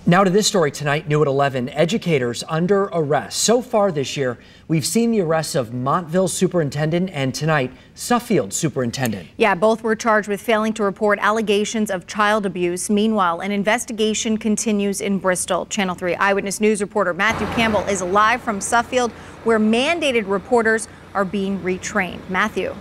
Now to this story tonight, new at 11, educators under arrest. So far this year, we've seen the arrests of Montville superintendent and tonight, Suffield superintendent. Yeah, both were charged with failing to report allegations of child abuse. Meanwhile, an investigation continues in Bristol. Channel 3 Eyewitness News reporter Matthew Campbell is live from Suffield, where mandated reporters are being retrained. Matthew.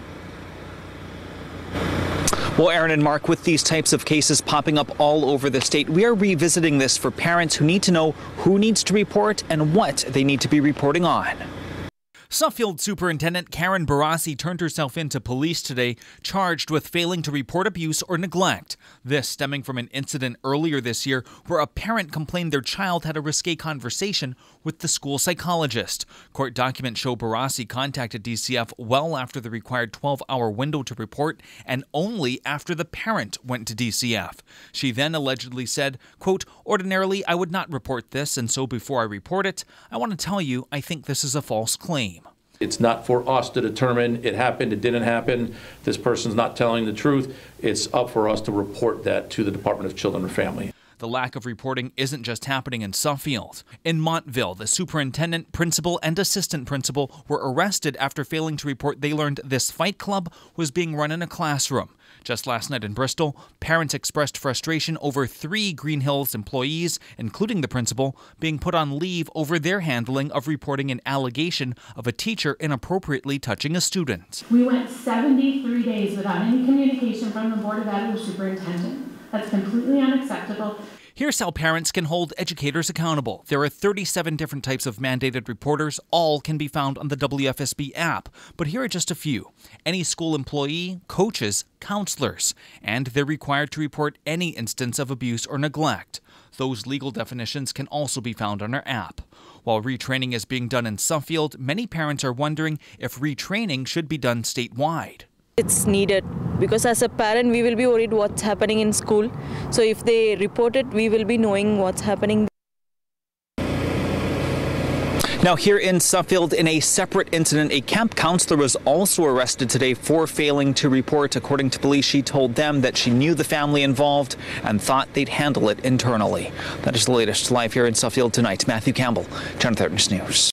Well, Aaron and Mark, with these types of cases popping up all over the state, we are revisiting this for parents who need to know who needs to report and what they need to be reporting on. Suffield Superintendent Karen Barassi turned herself in to police today, charged with failing to report abuse or neglect. This stemming from an incident earlier this year where a parent complained their child had a risque conversation with the school psychologist. Court documents show Barassi contacted DCF well after the required 12-hour window to report and only after the parent went to DCF. She then allegedly said, quote, "Ordinarily, I would not report this, and so before I report it, I want to tell you I think this is a false claim." It's not for us to determine it happened, it didn't happen, this person's not telling the truth. It's up for us to report that to the Department of Children and Family. The lack of reporting isn't just happening in Suffield. In Montville, the superintendent, principal, and assistant principal were arrested after failing to report they learned this fight club was being run in a classroom. Just last night in Bristol, parents expressed frustration over 3 Green Hills employees, including the principal, being put on leave over their handling of reporting an allegation of a teacher inappropriately touching a student. We went 73 days without any communication from the Board of Ed or superintendent. That's completely unacceptable. Here's how parents can hold educators accountable. There are 37 different types of mandated reporters. All can be found on the WFSB app. But here are just a few. Any school employee, coaches, counselors, and they're required to report any instance of abuse or neglect. Those legal definitions can also be found on our app. While retraining is being done in Suffield, many parents are wondering if retraining should be done statewide. It's needed because as a parent we will be worried what's happening in school. So if they report it, we will be knowing what's happening. Now here in Suffield, in a separate incident, a camp counselor was also arrested today for failing to report. According to police, she told them that she knew the family involved and thought they'd handle it internally. That is the latest live here in Suffield tonight. Matthew Campbell, Channel 13 News.